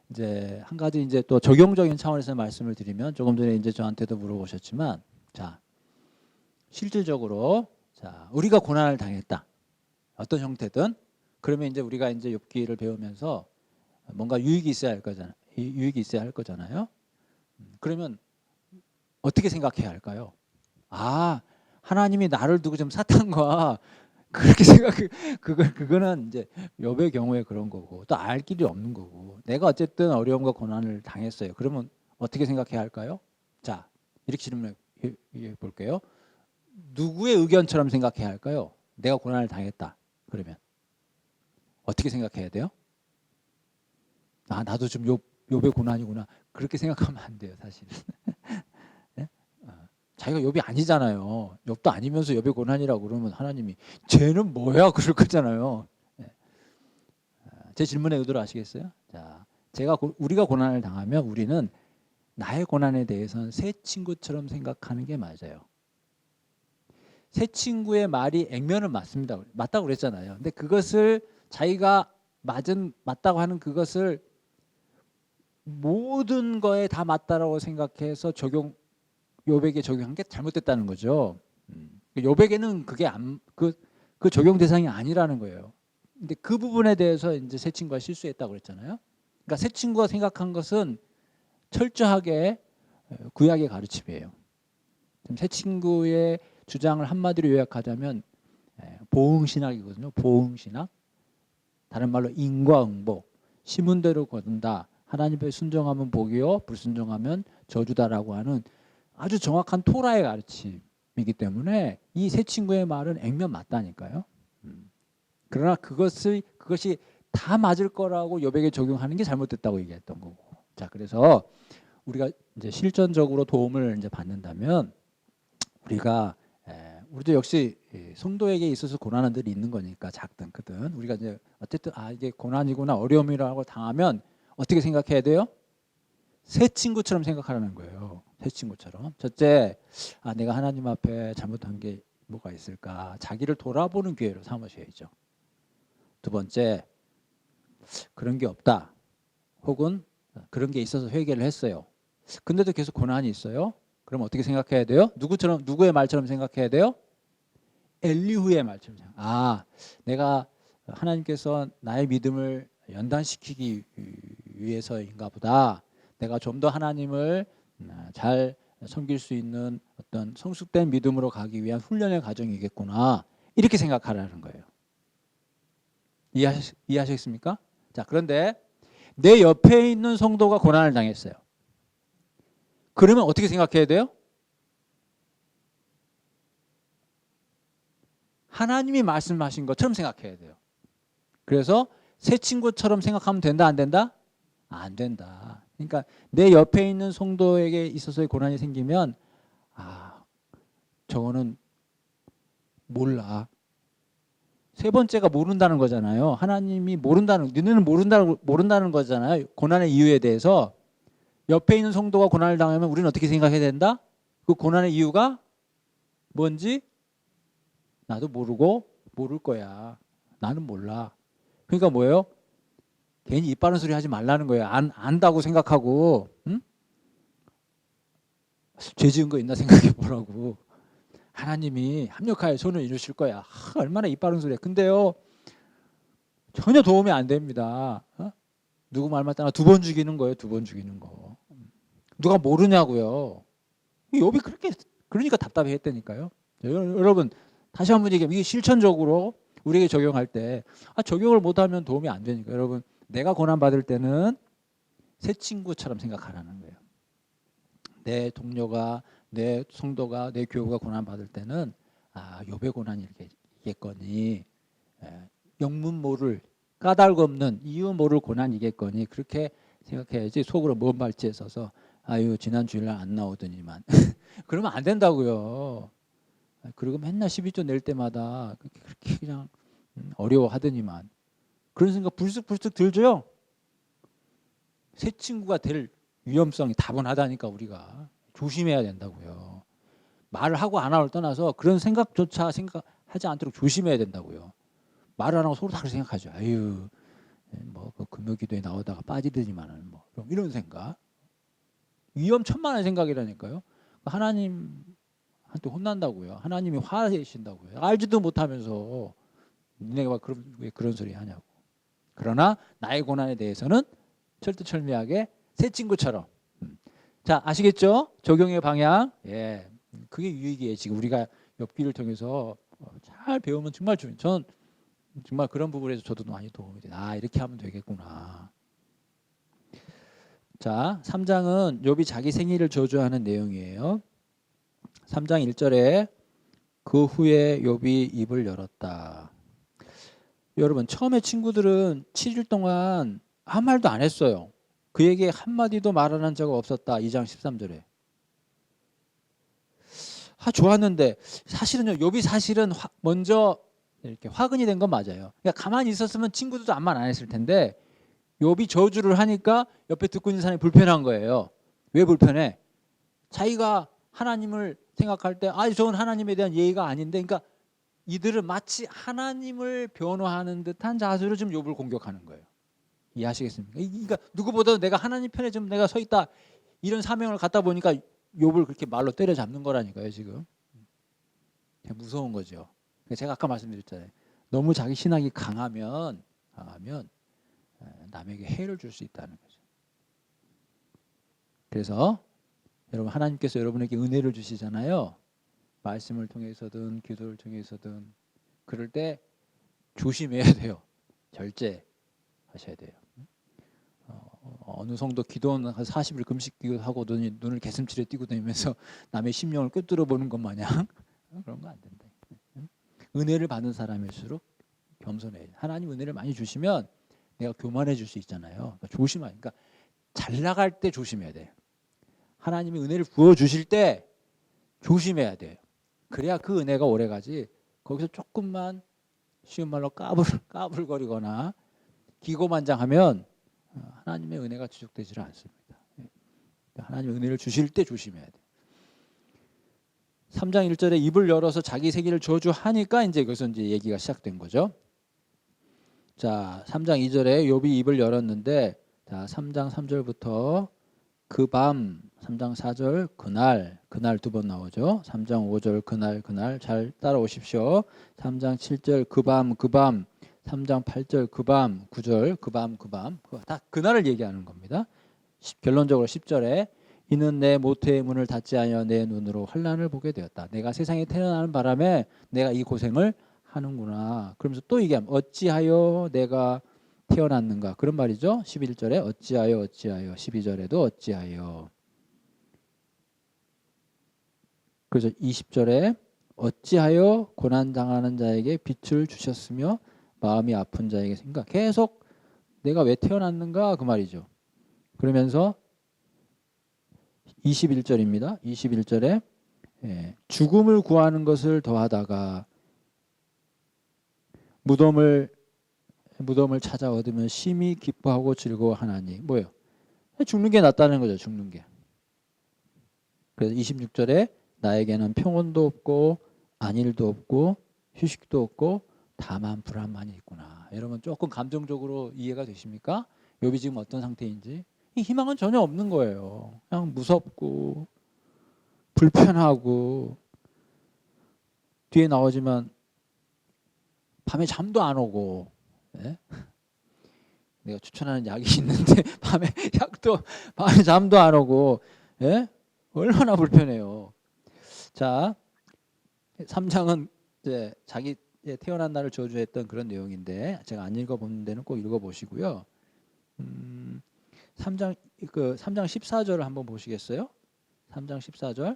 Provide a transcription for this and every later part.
이제 한 가지 이제 또 적용적인 차원에서 말씀을 드리면 조금 전에 이제 저한테도 물어보셨지만 자, 실질적으로 자, 우리가 고난을 당했다. 어떤 형태든 그러면 이제 우리가 이제 욥기를 배우면서 뭔가 유익이 있어야 할 거잖아요. 유익이 있어야 할 거잖아요. 그러면 어떻게 생각해야 할까요? 아, 하나님이 나를 두고 좀 사탄과 그렇게 그거는 이제 욥의 경우에 그런 거고 또 알 길이 없는 거고 내가 어쨌든 어려움과 고난을 당했어요. 그러면 어떻게 생각해야 할까요? 자, 이렇게 질문해 볼게요. 누구의 의견처럼 생각해야 할까요? 내가 고난을 당했다. 그러면 어떻게 생각해야 돼요? 아, 나도 좀 욥의 고난이구나. 그렇게 생각하면 안 돼요, 사실은. 네? 자기가 욥이 아니잖아요. 욥도 아니면서 욥의 고난이라고 그러면 하나님이 쟤는 뭐야? 그럴 거잖아요. 네. 제 질문의 의도를 아시겠어요? 자, 우리가 고난을 당하면 우리는 나의 고난에 대해서는 새 친구처럼 생각하는 게 맞아요. 새 친구의 말이 액면은 맞습니다. 맞다고 그랬잖아요. 근데 그것을 자기가 맞다고 하는 그것을 모든 거에 다 맞다라고 생각해서 욥에게 적용한 게 잘못됐다는 거죠. 욥에게는 그게 그 적용 대상이 아니라는 거예요. 근데 그 부분에 대해서 이제 새 친구가 실수했다고 그랬잖아요. 그러니까 새 친구가 생각한 것은 철저하게 구약의 가르침이에요. 새 친구의 주장을 한마디로 요약하자면 보응신학이거든요. 보응신학. 다른 말로 인과응보. 심은대로 거둔다. 하나님의 순종하면 복이요 불순종하면 저주다라고 하는 아주 정확한 토라의 가르침이기 때문에 이 새 친구의 말은 액면 맞다니까요. 그러나 그것이 다 맞을 거라고 욥에게 적용하는 게 잘못됐다고 얘기했던 거고. 자, 그래서 우리가 이제 실전적으로 도움을 이제 받는다면 우리도 역시 성도에게 있어서 고난은 늘 있는 거니까 작든 크든 우리가 이제 어쨌든 이게 고난이구나 어려움이라고 당하면 어떻게 생각해야 돼요? 새 친구처럼 생각하라는 거예요. 새 친구처럼. 첫째, 내가 하나님 앞에 잘못한 게 뭐가 있을까? 자기를 돌아보는 기회로 삼으셔야죠. 두 번째, 그런 게 없다. 혹은 그런 게 있어서 회개를 했어요. 근데도 계속 고난이 있어요. 그럼 어떻게 생각해야 돼요? 누구의 말처럼 생각해야 돼요? 엘리후의 말처럼 내가 하나님께서 나의 믿음을 연단시키기 위해서인가 보다. 내가 좀 더 하나님을 잘 섬길 수 있는 어떤 성숙된 믿음으로 가기 위한 훈련의 과정이겠구나. 이렇게 생각하라는 거예요. 이해하셨습니까? 자, 그런데 내 옆에 있는 성도가 고난을 당했어요. 그러면 어떻게 생각해야 돼요? 하나님이 말씀하신 것처럼 생각해야 돼요. 그래서 새 친구처럼 생각하면 된다, 안 된다? 안 된다. 그러니까 내 옆에 있는 성도에게 있어서의 고난이 생기면 저거는 몰라. 세 번째가 모른다는 거잖아요. 하나님이 너네는 모른다는 거잖아요. 고난의 이유에 대해서. 옆에 있는 성도가 고난을 당하면 우리는 어떻게 생각해야 된다? 그 고난의 이유가 뭔지 나도 모를 거야. 나는 몰라. 그러니까 뭐예요? 괜히 입 바른 소리 하지 말라는 거예요. 안다고 생각하고 죄 지은 거 있나 생각해 보라고. 하나님이 합력하여 손을 이루실 거야. 얼마나 입 바른 소리야. 근데요 전혀 도움이 안 됩니다. 누구 말 맞다나 두 번 죽이는 거예요. 두 번 죽이는 거. 누가 모르냐고요. 욥이 그러니까 답답했다니까요. 여러분 다시 한번 얘기하면 이게 실천적으로 우리에게 적용할 때 적용을 못하면 도움이 안 되니까 여러분 내가 고난받을 때는 새 친구처럼 생각하라는 거예요. 내 동료가 내 성도가 내 교우가 고난받을 때는 욥의 고난이 이겠거니 영문 모를 까닭 없는 이유 모를 고난이겠거니 그렇게 생각해야지 속으로 먼 발치에 서서 지난 주일날 안 나오더니만 그러면 안 된다고요. 그리고 맨날 12조 낼 때마다 그렇게 그냥 어려워하더니만 그런 생각 불쑥불쑥 들죠. 새 친구가 될 위험성이 다분하다니까 우리가 조심해야 된다고요. 말을 하고 안 하고를 떠나서 그런 생각조차 생각하지 않도록 조심해야 된다고요. 말을 안 하고 서로 다르게 생각하죠. 그 금요기도에 나오다가 빠지더니만은 이런 생각. 위험천만한 생각이라니까요. 하나님한테 혼난다고요. 하나님이 화내신다고요. 알지도 못하면서 니네가 왜 그런 소리 하냐고. 그러나 나의 고난에 대해서는 철두철미하게 새 친구처럼. 자, 아시겠죠? 적용의 방향. 예, 그게 유익이에요. 지금 우리가 욥기를 통해서 잘 배우면 정말 좋아요. 저는 정말 그런 부분에서 저도 많이 도움이 돼요. 아, 이렇게 하면 되겠구나. 자, 3장은 욥이 자기 생일을 저주하는 내용이에요. 3장 1절에 그 후에 욥이 입을 열었다. 여러분, 처음에 친구들은 7일 동안 아무 말도 안 했어요. 그에게 한마디도 말하는 적 없었다. 2장 13절에. 좋았는데 사실은요. 욥이 사실은 먼저 이렇게 화근이 된 건 맞아요. 그러니까 가만히 있었으면 친구들도 아무 말 안 했을 텐데 욥이 저주를 하니까 옆에 듣고 있는 사람이 불편한 거예요. 왜 불편해? 자기가 하나님을 생각할 때 저건 하나님에 대한 예의가 아닌데, 그러니까 이들은 마치 하나님을 변호하는 듯한 자세로 지금 욥을 공격하는 거예요. 이해하시겠습니까? 그러니까 누구보다 내가 하나님 편에 좀 내가 서 있다, 이런 사명을 갖다 보니까 욥을 그렇게 말로 때려잡는 거라니까요. 지금 무서운 거죠. 제가 아까 말씀드렸잖아요. 너무 자기 신앙이 강하면 남에게 해를 줄 수 있다는 거죠. 그래서 여러분, 하나님께서 여러분에게 은혜를 주시잖아요. 말씀을 통해서든 기도를 통해서든 그럴 때 조심해야 돼요. 절제하셔야 돼요. 어느 정도 기도는 한 40일 금식 기도하고 눈을 개슴츠레 띄고 다니면서 남의 심령을 꿰뚫어 보는 것 마냥 그런 거 안 된다. 은혜를 받는 사람일수록 겸손해야 돼. 하나님 은혜를 많이 주시면 내가 교만해질 수 있잖아요. 그러니까 조심하니까 잘 나갈 때 조심해야 돼. 하나님이 은혜를 부어 주실 때 조심해야 돼요. 그래야 그 은혜가 오래가지. 거기서 조금만 쉬운 말로 까불거리거나 기고만장하면 하나님의 은혜가 지속되지 않습니다. 하나님의 은혜를 주실 때 조심해야 돼요. 3장 1절에 입을 열어서 자기 세계를 저주하니까 이제 여기서 이제 얘기가 시작된 거죠. 자, 3장 2절에 욥이 입을 열었는데, 자, 3장 3절부터 그 밤, 3장 4절 그날 두 번 나오죠. 3장 5절 그날 잘 따라오십시오. 3장 7절 그 밤 3장 8절 그 밤 9절 그 밤 다 그날을 얘기하는 겁니다. 결론적으로 10절에 이는 내 모태의 문을 닫지 아니하여 내 눈으로 환난을 보게 되었다. 내가 세상에 태어나는 바람에 내가 이 고생을 하는구나. 그러면서 또 얘기하면 어찌하여 내가 태어났는가, 그런 말이죠. 11절에 어찌하여 12절에도 어찌하여. 그래서 20절에 어찌하여 고난당하는 자에게 빛을 주셨으며 마음이 아픈 자에게 생각. 계속 내가 왜 태어났는가 그 말이죠. 그러면서 21절입니다. 21절에 죽음을 구하는 것을 더하다가 무덤을 찾아 얻으면 심히 기뻐하고 즐거워하나니. 뭐예요? 죽는 게 낫다는 거죠. 죽는 게. 그래서 26절에 나에게는 평온도 없고 안일도 없고 휴식도 없고 다만 불안만이 있구나. 여러분 조금 감정적으로 이해가 되십니까? 욥이 지금 어떤 상태인지. 이 희망은 전혀 없는 거예요. 그냥 무섭고 불편하고, 뒤에 나오지만 밤에 잠도 안 오고, 네? 내가 추천하는 약이 있는데 밤에 잠도 안 오고, 예? 얼마나 불편해요. 자, 3장은 이제 자기 태어난 날을 저주했던 그런 내용인데 제가 안 읽어본 데는 꼭 읽어보시고요. 3장 14절을 한번 보시겠어요? 3장 14절.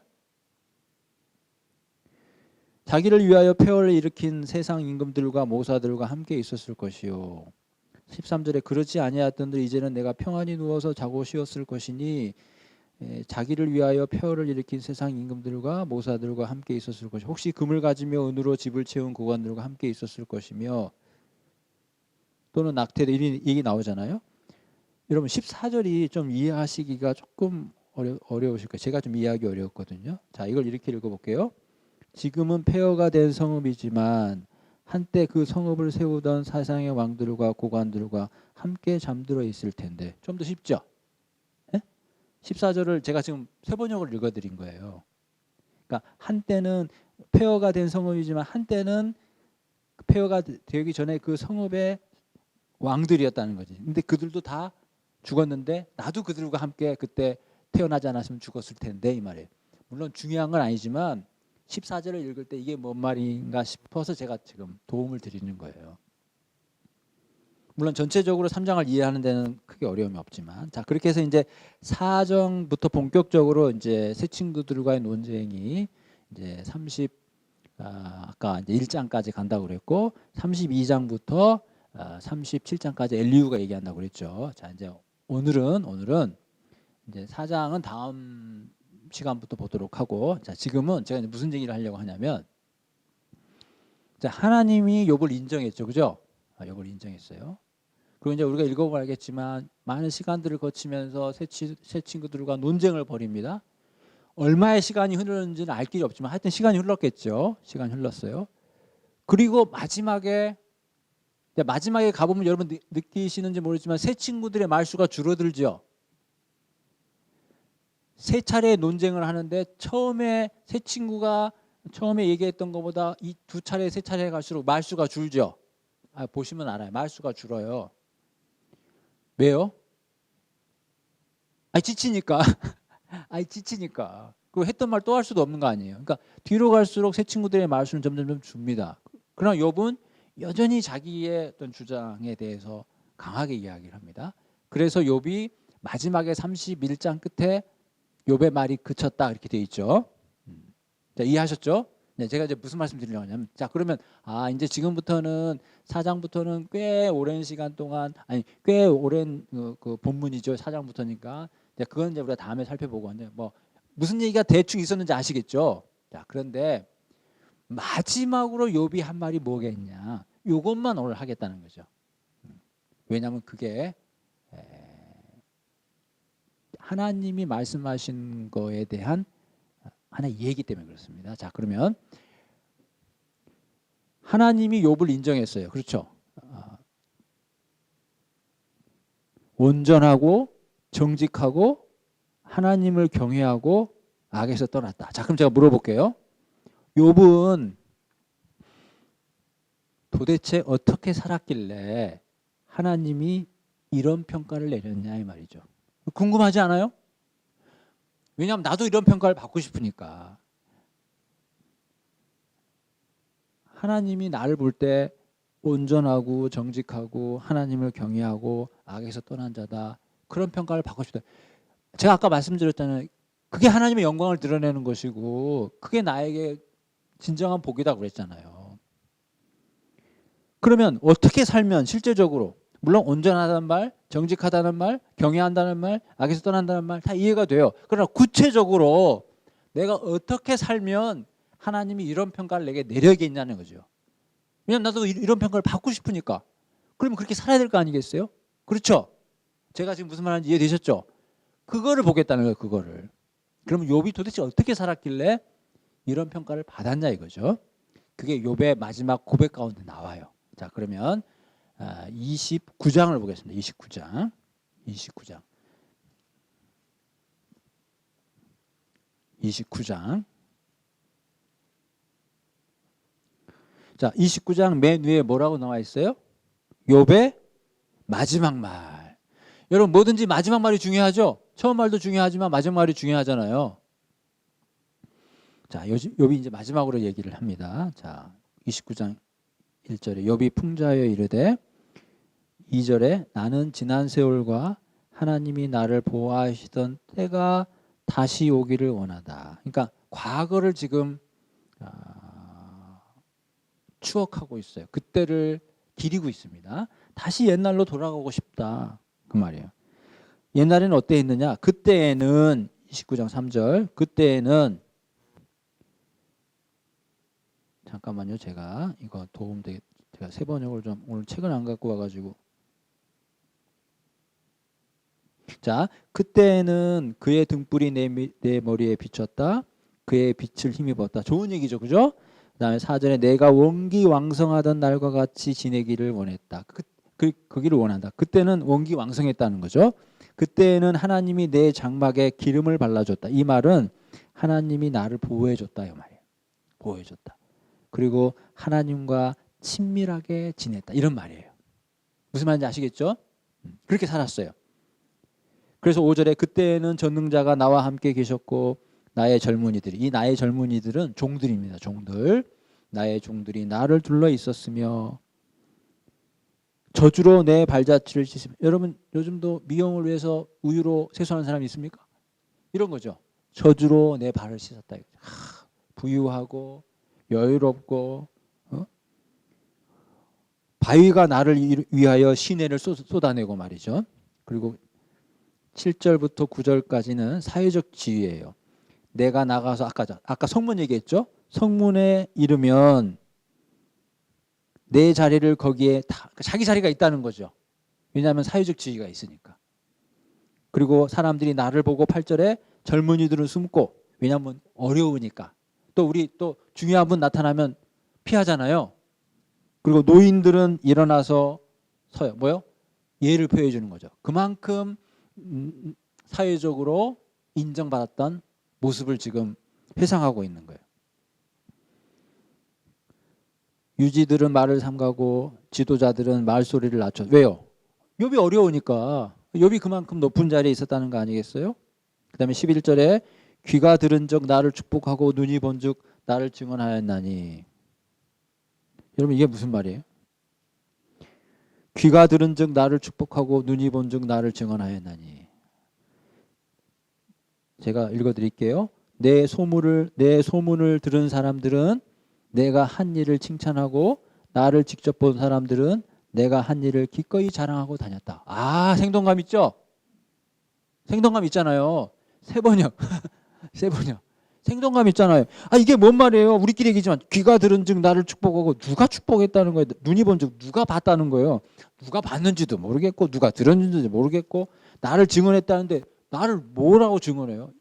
자기를 위하여 폐허를 일으킨 세상 임금들과 모사들과 함께 있었을 것이요. 13절에 그렇지 아니하였던들 이제는 내가 평안히 누워서 자고 쉬었을 것이니, 자기를 위하여 폐허를 일으킨 세상 임금들과 모사들과 함께 있었을 것이, 혹시 금을 가지며 은으로 집을 채운 고관들과 함께 있었을 것이며, 또는 낙태도 얘기 나오잖아요. 여러분 14절이 좀 이해하시기가 조금 어려우실 거예요. 제가 좀 이해하기 어려웠거든요. 자, 이걸 이렇게 읽어볼게요. 지금은 폐허가 된 성읍이지만 한때 그 성읍을 세우던 사상의 왕들과 고관들과 함께 잠들어 있을 텐데. 좀 더 쉽죠? 14절을 제가 지금 세번역을 읽어드린 거예요. 그러니까 한때는 폐허가 된 성읍이지만 한때는 폐허가 되기 전에 그 성읍의 왕들이었다는 거지. 근데 그들도 다 죽었는데 나도 그들과 함께 그때 태어나지 않았으면 죽었을 텐데 이 말이에요. 물론 중요한 건 아니지만 14절을 읽을 때 이게 뭔 말인가 싶어서 제가 지금 도움을 드리는 거예요. 물론 전체적으로 3장을 이해하는 데는 크게 어려움이 없지만, 자 그렇게 해서 이제 4장부터 본격적으로 이제 새 친구들과의 논쟁이 이제 아까 이제 1장까지 간다고 그랬고 32장부터 37장까지 엘리후가 얘기한다고 그랬죠. 자 이제 오늘은 이제 4장은 다음 시간부터 보도록 하고, 자 지금은 제가 이제 무슨 얘기를 하려고 하냐면, 자 하나님이 욥을 인정했죠, 그죠? 욥을 인정했어요. 그리고 이제 우리가 읽어보면 알겠지만 많은 시간들을 거치면서 새 친구들과 논쟁을 벌입니다. 얼마의 시간이 흐르는지는 알 길이 없지만 하여튼 시간이 흘렀겠죠. 시간이 흘렀어요. 그리고 마지막에 가보면 여러분 느끼시는지 모르지만 새 친구들의 말수가 줄어들죠. 세 차례 논쟁을 하는데 처음에 새 친구가 처음에 얘기했던 것보다 이 두 차례 세 차례 갈수록 말수가 줄죠. 보시면 알아요. 말수가 줄어요. 왜요? 지치니까. 지치니까. 그리고 했던 말 또 할 수도 없는 거 아니에요. 그러니까 뒤로 갈수록 새 친구들의 말수는 점점 줍니다. 그러나 욥은 여전히 자기의 어떤 주장에 대해서 강하게 이야기를 합니다. 그래서 욥이 마지막에 31장 끝에 욥의 말이 그쳤다 이렇게 돼 있죠. 자, 이해하셨죠? 네, 제가 이제 무슨 말씀 드리려고 하냐면, 자 그러면 이제 지금부터는 4장부터는 꽤 오랜 시간 동안 꽤 오랜 그 본문이죠. 4장부터니까 이제 그건 이제 우리가 다음에 살펴보고 하는데 뭐 무슨 얘기가 대충 있었는지 아시겠죠? 자 그런데 마지막으로 욥이 한 말이 뭐겠냐? 이것만 오늘 하겠다는 거죠. 왜냐하면 그게 하나님이 말씀하신 거에 대한 하나의 얘기 때문에 그렇습니다. 자 그러면 하나님이 욥을 인정했어요. 그렇죠? 온전하고 정직하고 하나님을 경외하고 악에서 떠났다. 자 그럼 제가 물어볼게요. 욥은 도대체 어떻게 살았길래 하나님이 이런 평가를 내렸냐 이 말이죠. 궁금하지 않아요? 왜냐하면 나도 이런 평가를 받고 싶으니까. 하나님이 나를 볼 때 온전하고 정직하고 하나님을 경외하고 악에서 떠난 자다, 그런 평가를 받고 싶다. 제가 아까 말씀드렸잖아요. 그게 하나님의 영광을 드러내는 것이고 그게 나에게 진정한 복이다 그랬잖아요. 그러면 어떻게 살면 실제적으로, 물론 온전하다는 말, 정직하다는 말, 경외한다는 말, 악에서 떠난다는 말 다 이해가 돼요. 그러나 구체적으로 내가 어떻게 살면 하나님이 이런 평가를 내게 내려야겠냐는 거죠. 왜냐하면 나도 이런 평가를 받고 싶으니까. 그러면 그렇게 살아야 될 거 아니겠어요? 그렇죠? 제가 지금 무슨 말하는지 이해되셨죠? 그거를 보겠다는 거예요. 그거를. 그러면 욥이 도대체 어떻게 살았길래 이런 평가를 받았냐 이거죠. 그게 욥의 마지막 고백 가운데 나와요. 자 그러면 29장을 보겠습니다. 29장. 자 29장 맨 위에 뭐라고 나와 있어요? 욥의 마지막 말. 여러분 뭐든지 마지막 말이 중요하죠. 처음 말도 중요하지만 마지막 말이 중요하잖아요. 자 욥이 이제 마지막으로 얘기를 합니다. 자 29장 1절에 욥이 풍자하여 이르되 2절에 나는 지난 세월과 하나님이 나를 보호하시던 때가 다시 오기를 원하다. 그러니까 과거를 지금 추억하고 있어요. 그때를 기리고 있습니다. 다시 옛날로 돌아가고 싶다 그 말이에요. 옛날에는 어땠느냐? 그때에는 29장 3절 그때에는, 잠깐만요. 제가 이거 제가 세 번역을 좀 오늘 책을 안 갖고 와가지고, 자 그때에는 그의 등불이 내 머리에 비쳤다. 그의 빛을 힘입었다. 좋은 얘기죠, 그죠? 그다음에 4절에 내가 원기왕성하던 날과 같이 지내기를 원했다. 거기를 원한다. 그때는 원기왕성했다는 거죠. 그때는 하나님이 내 장막에 기름을 발라줬다. 이 말은 하나님이 나를 보호해줬다 이 말이에요. 보호해줬다. 그리고 하나님과 친밀하게 지냈다 이런 말이에요. 무슨 말인지 아시겠죠? 그렇게 살았어요. 그래서 5절에 그때는 전능자가 나와 함께 계셨고 나의 젊은이들이, 이 나의 젊은이들은 종들입니다. 종들. 나의 종들이 나를 둘러 있었으며 저주로 내 발자취를 씻으며. 여러분 요즘도 미용을 위해서 우유로 세수하는 사람이 있습니까? 이런 거죠. 저주로 내 발을 씻었다. 부유하고 여유롭고 바위가 나를 위하여 시내를 쏟아내고 말이죠. 그리고 7절부터 9절까지는 사회적 지위예요. 내가 나가서 아까 성문 얘기했죠. 성문에 이르면 내 자리를 거기에 자기 자리가 있다는 거죠. 왜냐하면 사회적 지위가 있으니까. 그리고 사람들이 나를 보고 8절에 젊은이들은 숨고, 왜냐하면 어려우니까. 또 우리 또 중요한 분 나타나면 피하잖아요. 그리고 노인들은 일어나서 서요. 뭐요? 예를 표해 주는 거죠. 그만큼 사회적으로 인정받았던 모습을 지금 회상하고 있는 거예요. 유지들은 말을 삼가고 지도자들은 말소리를 낮춰. 왜요? 욥이 어려우니까. 욥이 그만큼 높은 자리에 있었다는 거 아니겠어요? 그 다음에 11절에 귀가 들은 적 나를 축복하고 눈이 본 적 나를 증언하였나니. 여러분 이게 무슨 말이에요? 귀가 들은 적 나를 축복하고 눈이 본 적 나를 증언하였나니. 제가 읽어드릴게요. 내 소문을 들은 사람들은 내가 한 일을 칭찬하고 나를 직접 본 사람들은 내가 한 일을 기꺼이 자랑하고 다녔다. 아, 생동감 있죠? 생동감 있잖아요. 세번역. 세번역. 생동감 있잖아요. 아, 이게 뭔 말이에요? 우리끼리 얘기지만 귀가 들은 즉 나를 축복하고 누가 축복했다는 거예요? 눈이 본 즉 누가 봤다는 거예요? 누가 봤는지도 모르겠고 누가 들었는지도 모르겠고 나를 증언했다는데 나를 뭐라고 증언해요?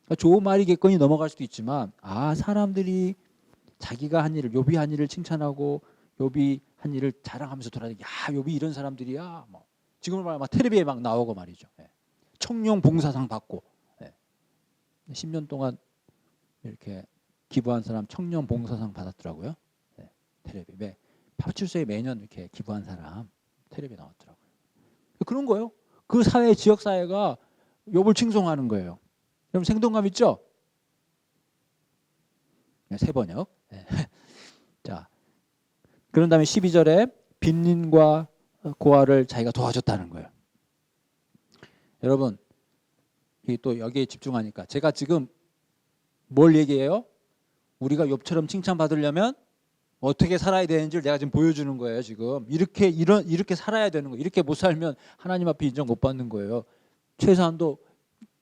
그러니까 좋은 말이겠거니 넘어갈 수도 있지만 사람들이 자기가 한 일을, 욥이 한 일을 칭찬하고 욥이 한 일을 자랑하면서 돌아다니고, 야, 욥이 이런 사람들이야. 뭐 지금은 막 텔레비에 막 나오고 말이죠. 청룡 봉사상 받고 10년 동안 이렇게 기부한 사람 청룡 봉사상 받았더라고요. 텔레비에 파출소에 매년 이렇게 기부한 사람 텔레비에 나왔더라고요. 그런 거예요. 그 사회, 지역 사회가 욥을 칭송하는 거예요. 그럼 생동감 있죠? 세번역. 자, 그런 다음에 12절에 빈민과 고아를 자기가 도와줬다는 거예요. 여러분, 또 여기에 집중하니까 제가 지금 뭘 얘기해요? 우리가 욥처럼 칭찬받으려면 어떻게 살아야 되는지를 내가 지금 보여주는 거예요. 지금 이렇게 살아야 되는 거예요. 이렇게 못 살면 하나님 앞에 인정 못 받는 거예요. 최소한도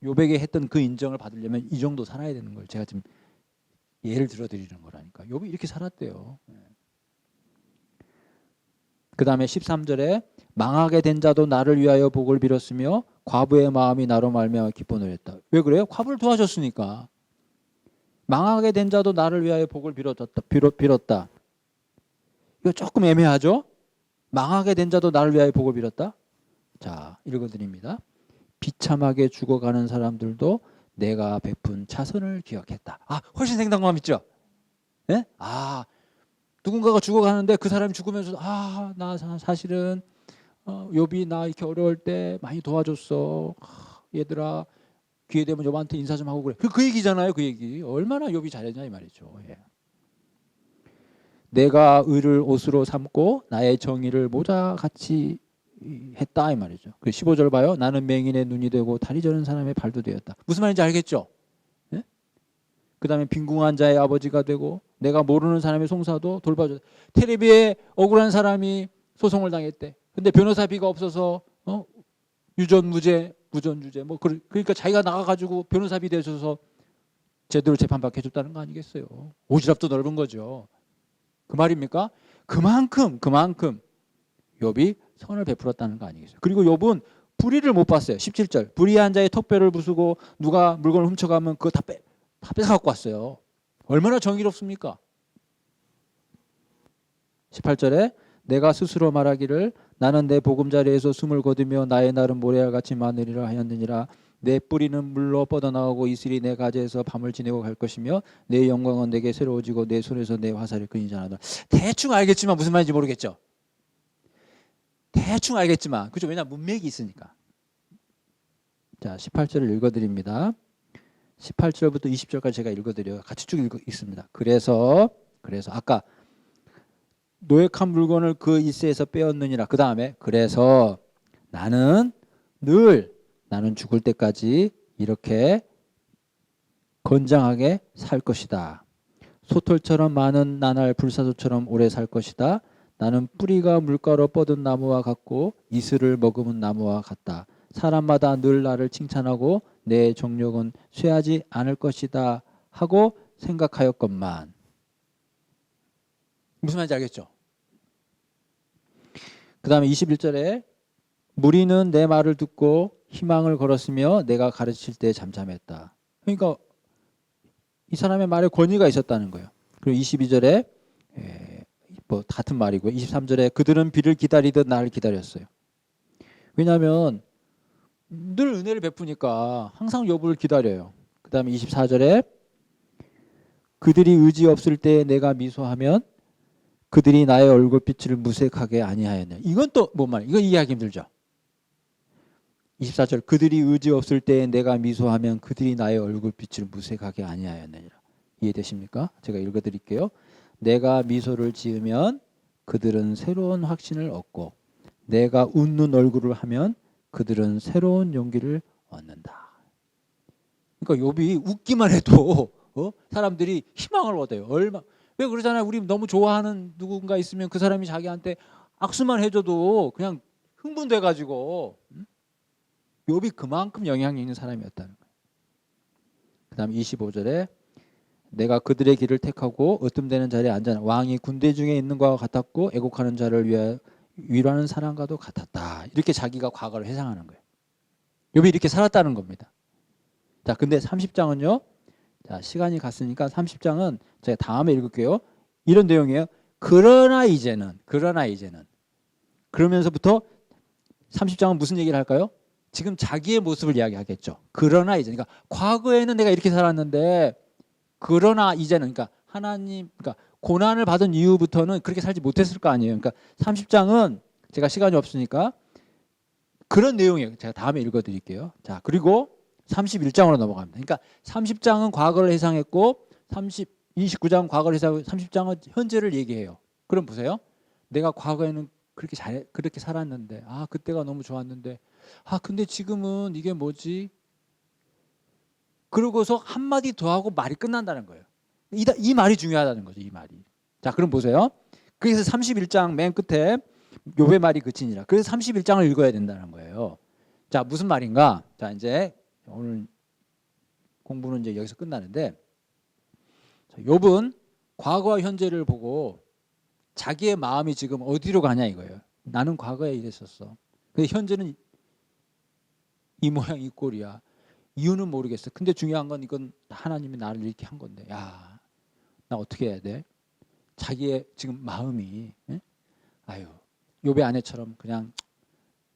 욥에게 했던 그 인정을 받으려면 이 정도 살아야 되는 거예요. 제가 지금 예를 들어 드리는 거라니까. 욥이 이렇게 살았대요. 그 다음에 13절에 망하게 된 자도 나를 위하여 복을 빌었으며 과부의 마음이 나로 말미암아 기뻐 노렸다. 왜 그래요? 과부를 도와줬으니까. 망하게 된 자도 나를 위하여 복을 빌었다. 이거 조금 애매하죠? 망하게 된 자도 나를 위하여 복을 빌었다. 자, 읽어드립니다. 비참하게 죽어가는 사람들도 내가 베푼 차선을 기억했다. 훨씬 생동감 있죠? 예? 누군가가 죽어가는데 그 사람이 죽으면서 나 사실은 욥이 나 이렇게 어려울 때 많이 도와줬어. 얘들아 기회 되면 욥한테 인사 좀 하고 그래. 그 얘기잖아요. 그 얘기. 얼마나 욥이 잘했냐 이 말이죠. 예. 내가 의를 옷으로 삼고 나의 정의를 모자같이 했다 이 말이죠. 그 15절 봐요. 나는 맹인의 눈이 되고 다리 저는 사람의 발도 되었다. 무슨 말인지 알겠죠? 예? 그 다음에 빈궁한 자의 아버지가 되고 내가 모르는 사람의 송사도 돌봐줬다. 텔레비에 억울한 사람이 소송을 당했대. 근데 변호사비가 없어서 유전무죄 뭐 그러니까 자기가 나가가지고 변호사비 대줘서 제대로 재판받게 해줬다는 거 아니겠어요? 오지랖도 넓은 거죠. 그 말입니까? 그만큼 욥이 선을 베풀었다는 거 아니겠어요? 그리고 욥은 불의를 못 봤어요. 17절 불의한 자의 턱뼈를 부수고 누가 물건을 훔쳐가면 그거 다 뺏어갖고 왔어요. 얼마나 정의롭습니까? 18절에 내가 스스로 말하기를 나는 내 보금자리에서 숨을 거두며 나의 날은 모래알같이 많으리라 하였느니라. 내 뿌리는 물로 뻗어나오고 이슬이 내 가지에서 밤을 지내고 갈 것이며 내 영광은 내게 새로워지고 내 손에서 내 화살이 끊이지 않아. 대충 알겠지만 무슨 말인지 모르겠죠. 대충 알겠지만 그죠? 왜냐 문맥이 있으니까. 자 18절을 읽어드립니다. 18절부터 20절까지 제가 읽어드려요. 같이 쭉 읽습니다. 그래서 아까 노획한 물건을 그 일세에서 빼었느니라. 그 다음에 그래서 나는 죽을 때까지 이렇게 건장하게 살 것이다. 소털처럼 많은 나날 불사조처럼 오래 살 것이다. 나는 뿌리가 물가로 뻗은 나무와 같고 이슬을 머금은 나무와 같다. 사람마다 늘 나를 칭찬하고 내 정력은 쇠하지 않을 것이다 하고 생각하였건만. 무슨 말인지 알겠죠? 그 다음에 21절에 무리는 내 말을 듣고 희망을 걸었으며 내가 가르칠 때 잠잠했다. 그러니까 이 사람의 말에 권위가 있었다는 거예요. 그리고 22절에 뭐 같은 말이고요. 23절에 그들은 비를 기다리듯 나를 기다렸어요. 왜냐하면 늘 은혜를 베푸니까 항상 욥을 기다려요. 그 다음에 24절에 그들이 의지 없을 때 내가 미소하면 그들이 나의 얼굴빛을 무색하게 아니하였냐. 이건 또 뭔 말이에요? 이건 이해하기 힘들죠. 24절 그들이 의지 없을 때 내가 미소하면 그들이 나의 얼굴빛을 무색하게 아니하였느니라. 이해되십니까? 제가 읽어드릴게요. 내가 미소를 지으면 그들은 새로운 확신을 얻고 내가 웃는 얼굴을 하면 그들은 새로운 용기를 얻는다. 그러니까 욥이 웃기만 해도 사람들이 희망을 얻어요. 왜 그러잖아요. 우리 너무 좋아하는 누군가 있으면 그 사람이 자기한테 악수만 해줘도 그냥 흥분돼가지고 욥이 그만큼 영향이 있는 사람이었다는 거예요. 그 다음 25절에 내가 그들의 길을 택하고 으뜸되는 자리에 앉아 왕이 군대 중에 있는 것과 같았고 애곡하는 자를 위하여 위로하는 사람과도 같았다. 이렇게 자기가 과거를 회상하는 거예요. 욥이 이렇게 살았다는 겁니다. 자, 근데 30장은요. 자, 시간이 갔으니까 30장은 제가 다음에 읽을게요. 이런 내용이에요. 그러나 이제는 그러면서부터 30장은 무슨 얘기를 할까요? 지금 자기의 모습을 이야기하겠죠. 그러나 이제 그러니까 과거에는 내가 이렇게 살았는데 그러나 이제는 그러니까 하나님 그러니까 고난을 받은 이후부터는 그렇게 살지 못했을 거 아니에요. 그러니까 30장은 제가 시간이 없으니까 그런 내용이에요. 제가 다음에 읽어드릴게요. 자, 그리고 31장으로 넘어갑니다. 그러니까 30장은 과거를 해상했고 29장 과거를 해상하고 30장은 현재를 얘기해요. 그럼 보세요. 내가 과거에는 그렇게 살았는데 그때가 너무 좋았는데 근데 지금은 이게 뭐지? 그러고서 한마디 더 하고 말이 끝난다는 거예요. 이 말이 중요하다는 거죠. 이 말이. 자, 그럼 보세요. 그래서 31장 맨 끝에 욥의 말이 그치니라. 그래서 31장을 읽어야 된다는 거예요. 자, 무슨 말인가? 자, 이제 오늘 공부는 이제 여기서 끝나는데 욥은 과거와 현재를 보고 자기의 마음이 지금 어디로 가냐 이거예요. 나는 과거에 이랬었어. 근데 현재는 이 모양 이 꼴이야. 이유는 모르겠어. 근데 중요한 건 이건 하나님이 나를 이렇게 한 건데 나 어떻게 해야 돼? 자기의 지금 마음이 욥의 아내처럼 그냥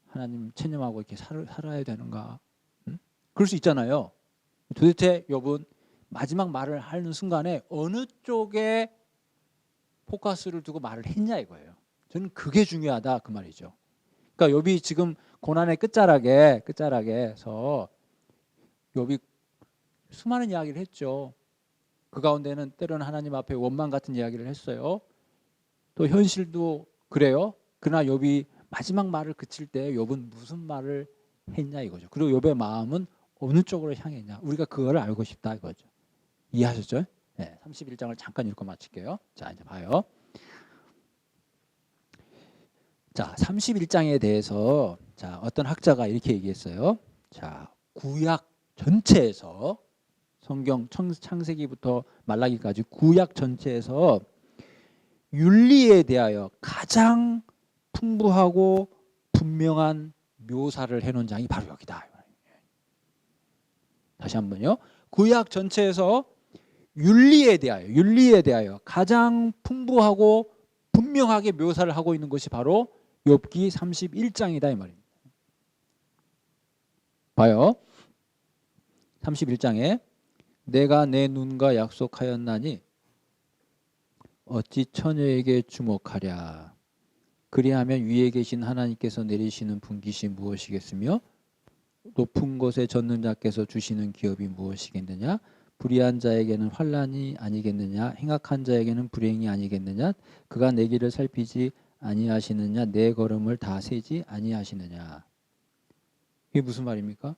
하나님 체념하고 이렇게 살아야 되는가? 그럴 수 있잖아요. 도대체 욥은 마지막 말을 하는 순간에 어느 쪽에 포커스를 두고 말을 했냐 이거예요. 저는 그게 중요하다 그 말이죠. 그러니까 욥이 지금 고난의 끝자락에서 욥이 수많은 이야기를 했죠. 그 가운데는 때로는 하나님 앞에 원망 같은 이야기를 했어요. 또 현실도 그래요. 그러나 욥이 마지막 말을 그칠 때 욥은 무슨 말을 했냐 이거죠. 그리고 욥의 마음은 어느 쪽으로 향했냐. 우리가 그거를 알고 싶다 이거죠. 이해하셨죠? 네, 31장을 잠깐 읽고 마칠게요. 자, 이제 봐요. 자, 31장에 대해서 어떤 학자가 이렇게 얘기했어요. 자, 구약 전체에서 성경 창세기부터 말라기까지 구약 전체에서 윤리에 대하여 가장 풍부하고 분명한 묘사를 해놓은 장이 바로 여기다. 다시 한번요. 구약 전체에서 윤리에 대하여 가장 풍부하고 분명하게 묘사를 하고 있는 것이 바로 욥기 31장이다 이 말입니다. 봐요. 31장에 내가 내 눈과 약속하였나니 어찌 처녀에게 주목하랴. 그리하면 위에 계신 하나님께서 내리시는 분깃이 무엇이겠으며 높은 곳에 젖는 자께서 주시는 기업이 무엇이겠느냐. 불의한 자에게는 환난이 아니겠느냐. 행악한 자에게는 불행이 아니겠느냐. 그가 내 길을 살피지 아니하시느냐. 내 걸음을 다 세지 아니하시느냐. 이게 무슨 말입니까?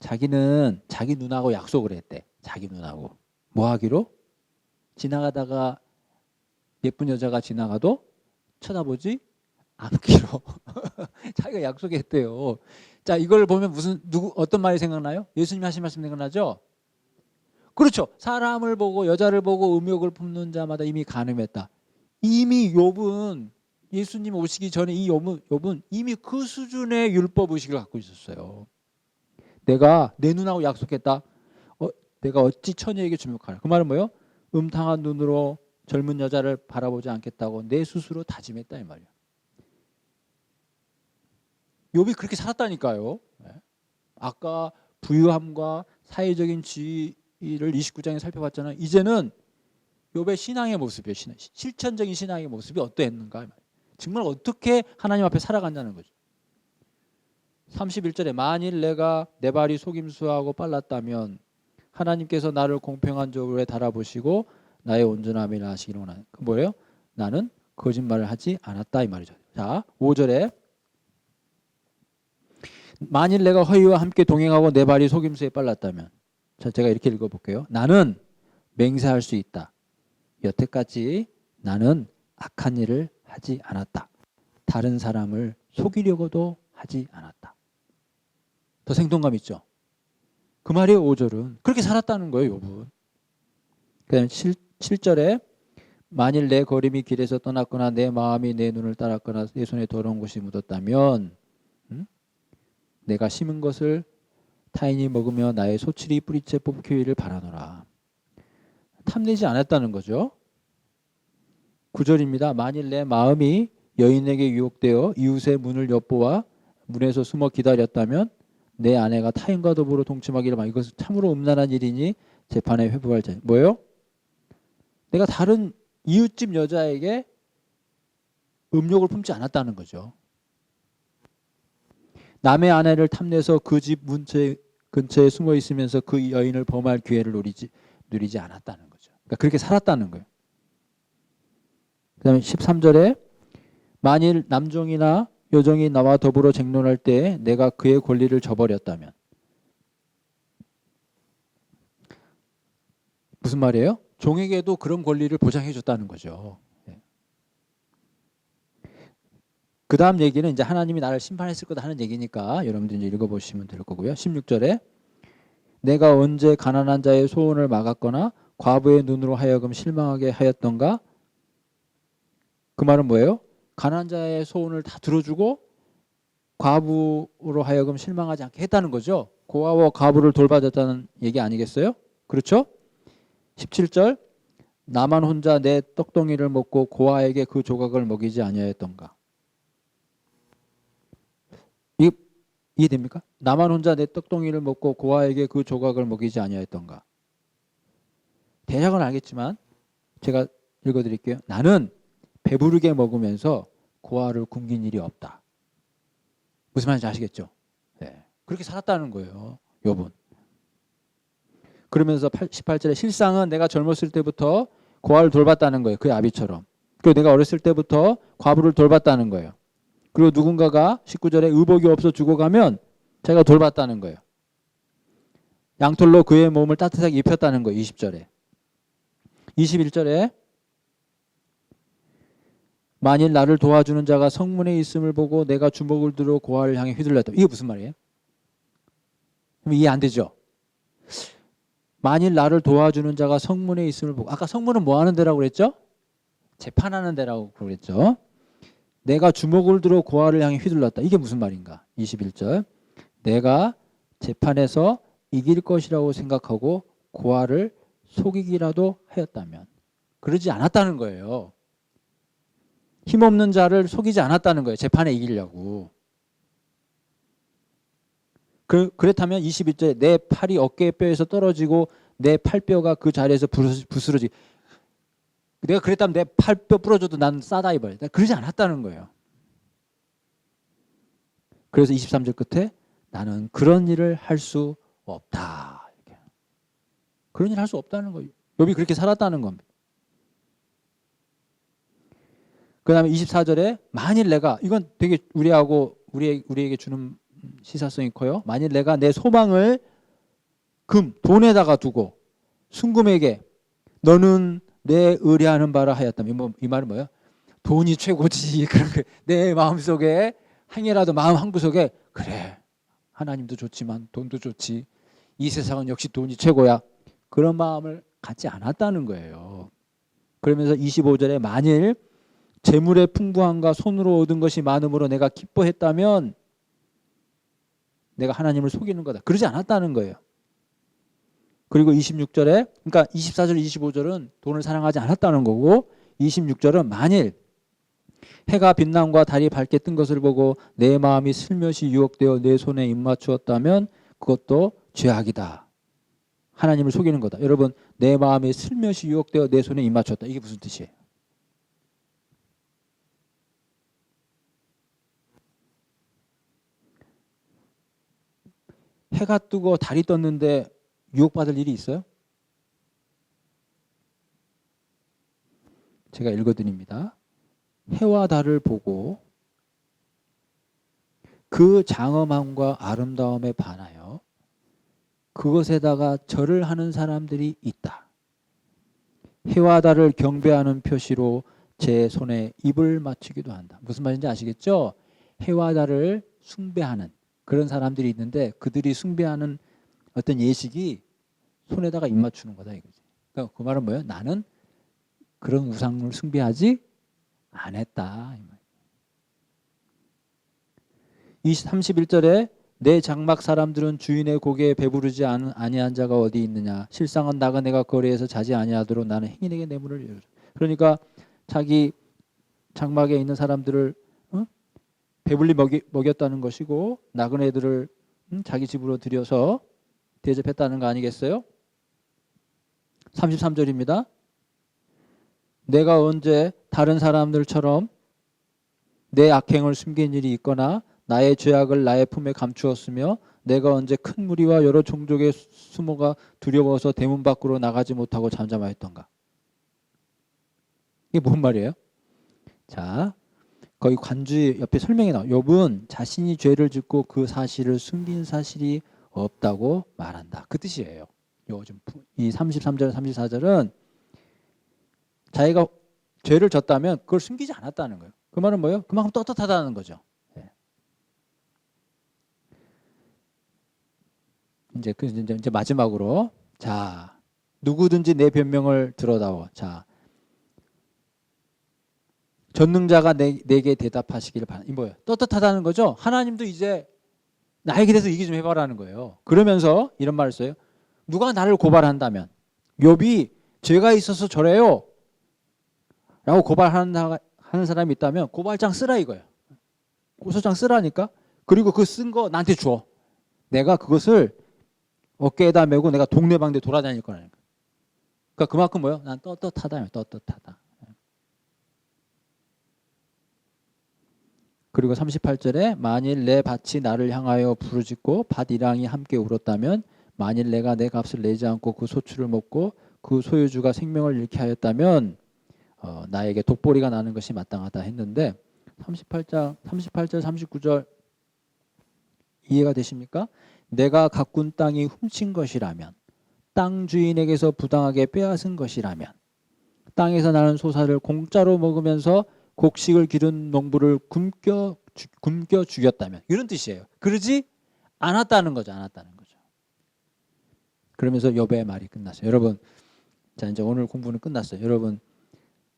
자기는 자기 눈하고 약속을 했대. 자기 눈하고. 뭐 하기로? 지나가다가 예쁜 여자가 지나가도 쳐다보지 않기로. 자기가 약속했대요. 자, 이걸 보면 어떤 말이 생각나요? 예수님이 하신 말씀 생각나죠? 그렇죠. 사람을 보고 여자를 보고 음욕을 품는 자마다 이미 간음했다. 이미 욥은 예수님 오시기 전에 이 욥은 이미 그 수준의 율법 의식을 갖고 있었어요. 내가 내 눈하고 약속했다. 내가 어찌 처녀에게 주목하라. 그 말은 뭐예요? 음탕한 눈으로 젊은 여자를 바라보지 않겠다고 내 스스로 다짐했다 이 말이야. 욥이 그렇게 살았다니까요. 아까 부유함과 사회적인 지위를 29장에 살펴봤잖아요. 이제는 욥의 신앙의 모습이에요. 실천적인 신앙의 모습이 어떠했는가. 정말 어떻게 하나님 앞에 살아간다는 거죠. 31절에 만일 내가 내 발이 속임수하고 빨랐다면 하나님께서 나를 공평한 저울에 달아보시고 나의 온전함을 아시기를 원하는. 그 뭐예요? 나는 거짓말을 하지 않았다 이 말이죠. 자, 5절에 만일 내가 허위와 함께 동행하고 내 발이 속임수에 빨랐다면. 자, 제가 이렇게 읽어볼게요. 나는 맹세할 수 있다. 여태까지 나는 악한 일을 하지 않았다. 다른 사람을 속이려고도 하지 않았다. 더 생동감 있죠? 그 말이에요. 5절은. 그렇게 살았다는 거예요. 욥은. 그다음에 7절에 만일 내 걸음이 길에서 떠났거나 내 마음이 내 눈을 따랐거나 내 손에 더러운 것이 묻었다면 내가 심은 것을 타인이 먹으며 나의 소출이 뿌리째 뽑히기를 바라노라. 탐내지 않았다는 거죠. 9절입니다. 만일 내 마음이 여인에게 유혹되어 이웃의 문을 엿보아 문에서 숨어 기다렸다면 내 아내가 타인과 더불어 동침하기를 막 이것은 참으로 음란한 일이니 재판에 회부할 자. 뭐예요? 내가 다른 이웃집 여자에게 음욕을 품지 않았다는 거죠. 남의 아내를 탐내서 그 집 문 근처에 숨어 있으면서 그 여인을 범할 기회를 누리지 않았다는 거죠. 그러니까 그렇게 살았다는 거예요. 그 다음에 13절에 만일 남종이나 여종이 나와 더불어 쟁론할 때 내가 그의 권리를 저버렸다면. 무슨 말이에요? 종에게도 그런 권리를 보장해 줬다는 거죠. 그 다음 얘기는 이제 하나님이 나를 심판했을 거다 하는 얘기니까 여러분들 이제 읽어보시면 될 거고요. 16절에 내가 언제 가난한 자의 소원을 막았거나 과부의 눈으로 하여금 실망하게 하였던가. 그 말은 뭐예요? 가난한 자의 소원을 다 들어주고 과부로 하여금 실망하지 않게 했다는 거죠. 고아와 과부를 돌봐줬다는 얘기 아니겠어요? 그렇죠? 17절 나만 혼자 내 떡덩이를 먹고 고아에게 그 조각을 먹이지 아니하였던가. 이해됩니까? 나만 혼자 내 떡덩이를 먹고 고아에게 그 조각을 먹이지 아니하였던가. 대략은 알겠지만 제가 읽어드릴게요. 나는 배부르게 먹으면서 고아를 굶긴 일이 없다. 무슨 말인지 아시겠죠? 네. 그렇게 살았다는 거예요. 욥은. 그러면서 18절에 실상은 내가 젊었을 때부터 고아를 돌봤다는 거예요. 그의 아비처럼. 그리고 내가 어렸을 때부터 과부를 돌봤다는 거예요. 그리고 누군가가 19절에 의복이 없어 죽어가면 자기가 돌봤다는 거예요. 양털로 그의 몸을 따뜻하게 입혔다는 거예요. 20절에. 21절에 만일 나를 도와주는 자가 성문에 있음을 보고 내가 주먹을 들어 고아를 향해 휘둘렀다. 이게 무슨 말이에요? 그럼 이해 안 되죠? 만일 나를 도와주는 자가 성문에 있음을 보고, 아까 성문은 뭐 하는 데라고 그랬죠? 재판하는 데라고 그랬죠. 내가 주먹을 들어 고아를 향해 휘둘렀다. 이게 무슨 말인가? 21절. 내가 재판에서 이길 것이라고 생각하고 고아를 속이기라도 하였다면. 그러지 않았다는 거예요. 힘없는 자를 속이지 않았다는 거예요. 재판에 이기려고. 그렇다면 21절에 내 팔이 어깨 뼈에서 떨어지고 내 팔뼈가 그 자리에서 부스러지. 내가 그랬다면 내 팔뼈 부러져도 난 싸다 이 말이야. 그러지 않았다는 거예요. 그래서 23절 끝에 나는 그런 일을 할 수 없다. 이렇게. 그런 일을 할 수 없다는 거예요. 욥이 그렇게 살았다는 겁니다. 그 다음에 24절에 만일 내가, 이건 되게 우리에게 주는 시사성이 커요. 만일 내가 내 소망을 돈에다가 두고 순금에게 너는 내 의뢰하는 바라 하였다면, 이 말은 뭐예요? 돈이 최고지. 내 마음속에 항해라도 마음 한구석에 그래 하나님도 좋지만 돈도 좋지. 이 세상은 역시 돈이 최고야. 그런 마음을 갖지 않았다는 거예요. 그러면서 25절에 만일 재물의 풍부함과 손으로 얻은 것이 많음으로 내가 기뻐했다면 내가 하나님을 속이는 거다. 그러지 않았다는 거예요. 그리고 26절에, 그러니까 24절, 25절은 돈을 사랑하지 않았다는 거고, 26절은 만일 해가 빛남과 달이 밝게 뜬 것을 보고 내 마음이 슬며시 유혹되어 내 손에 입맞추었다면 그것도 죄악이다. 하나님을 속이는 거다. 여러분, 내 마음이 슬며시 유혹되어 내 손에 입맞추었다. 이게 무슨 뜻이에요? 해가 뜨고 달이 떴는데 유혹받을 일이 있어요? 제가 읽어드립니다. 해와 달을 보고 그 장엄함과 아름다움에 반하여 그것에다가 절을 하는 사람들이 있다. 해와 달을 경배하는 표시로 제 손에 입을 맞추기도 한다. 무슨 말인지 아시겠죠? 해와 달을 숭배하는 그런 사람들이 있는데 그들이 숭배하는 어떤 예식이 손에다가 입 맞추는 거다 이거지. 그러니까 그 말은 뭐예요? 나는 그런 우상을 숭배하지 안 했다. 31절에 내 장막 사람들은 주인의 고개에 배부르지 아니한 자가 어디 있느냐. 실상은 나그네가 거리에서 자지 아니하도록 나는 행인에게 뇌물을 이루라. 그러니까 자기 장막에 있는 사람들을 배불리 먹였다는 것이고 나그네들을 자기 집으로 들여서 대접했다는 거 아니겠어요? 33절입니다. 내가 언제 다른 사람들처럼 내 악행을 숨긴 일이 있거나 나의 죄악을 나의 품에 감추었으며 내가 언제 큰 무리와 여러 종족의 수모가 두려워서 대문 밖으로 나가지 못하고 잠잠하였던가. 이게 뭔 말이에요? 자, 거기 관주 옆에 설명이 나와요. 욥은 자신이 죄를 짓고 그 사실을 숨긴 사실이 없다고 말한다. 그 뜻이에요. 요즘 이 33절, 34절은 자기가 죄를 졌다면 그걸 숨기지 않았다는 거예요. 그 말은 뭐예요? 그만큼 떳떳하다는 거죠. 네. 이제 마지막으로 자 누구든지 내 변명을 들어다오. 자 전능자가 내게 대답하시기를 바란다. 이 뭐예요? 떳떳하다는 거죠. 하나님도 이제 나에게 대해서 얘기 좀 해봐라는 거예요. 그러면서 이런 말을 써요. 누가 나를 고발한다면 욥이 죄가 있어서 저래요 라고 고발하는 사람이 있다면 고발장 쓰라 이거예요. 고소장 쓰라니까. 그리고 그 쓴 거 나한테 줘. 내가 그것을 어깨에다 메고 내가 동네방네 돌아다닐 거라니까. 그러니까 그만큼 뭐예요? 난 떳떳하다. 떳떳하다. 그리고 38절에 만일 내 밭이 나를 향하여 부르짖고 밭이랑이 함께 울었다면 만일 내가 내 값을 내지 않고 그 소출을 먹고 그 소유주가 생명을 잃게 하였다면 나에게 독보리가 나는 것이 마땅하다 했는데 38절 39절 이해가 되십니까? 내가 가꾼 땅이 훔친 것이라면 땅 주인에게서 부당하게 빼앗은 것이라면 땅에서 나는 소사를 공짜로 먹으면서 곡식을 기른 농부를 굶겨 죽였다면 이런 뜻이에요. 그러지 않았다는 거죠. 그러면서 욥의 말이 끝났어요. 여러분, 자 이제 오늘 공부는 끝났어요. 여러분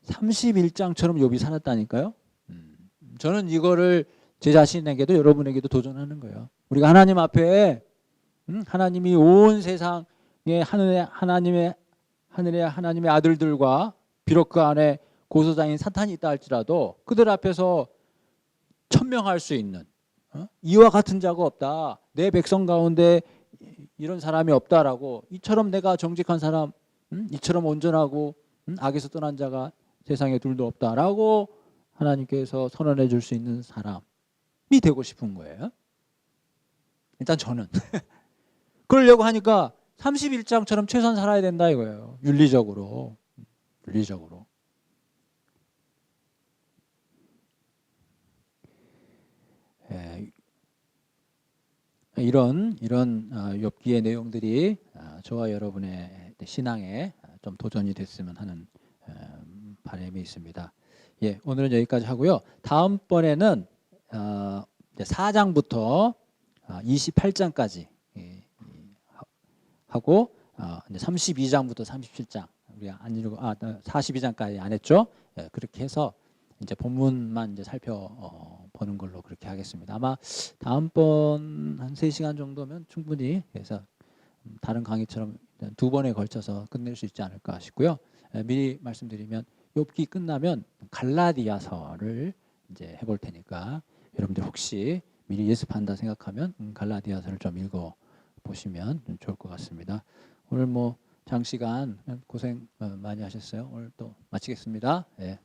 31장처럼 욥이 살았다니까요. 저는 이거를 제 자신에게도 여러분에게도 도전하는 거예요. 우리가 하나님 앞에 하나님이 온 세상에 하나님의 아들들과 비록 그 안에 고소장인 사탄이 있다 할지라도 그들 앞에서 천명할 수 있는 이와 같은 자가 없다. 내 백성 가운데 이런 사람이 없다라고 이처럼 내가 정직한 사람 이처럼 온전하고 악에서 떠난 자가 세상에 둘도 없다라고 하나님께서 선언해 줄 수 있는 사람이 되고 싶은 거예요. 일단 저는 그러려고 하니까 31장처럼 최소한 살아야 된다 이거예요. 윤리적으로. 예, 이런 욥기의 내용들이 저와 여러분의 신앙에 좀 도전이 됐으면 하는 바람이 있습니다. 예, 오늘은 여기까지 하고요. 다음번에는 4장부터 28장까지 하고 이제 32장부터 37장 우리가 안 읽고 42장까지 안 했죠. 예, 그렇게 해서 이제 본문만 이제 살펴보는 걸로 그렇게 하겠습니다. 아마 다음번 한 3시간 정도면 충분히 해서 다른 강의처럼 두 번에 걸쳐서 끝낼 수 있지 않을까 싶고요. 미리 말씀드리면 욥기 끝나면 갈라디아서를 이제 해볼 테니까 여러분들 혹시 미리 예습한다 생각하면 갈라디아서를 좀 읽어 보시면 좋을 것 같습니다. 오늘 뭐 장시간 고생 많이 하셨어요. 오늘 또 마치겠습니다. 예.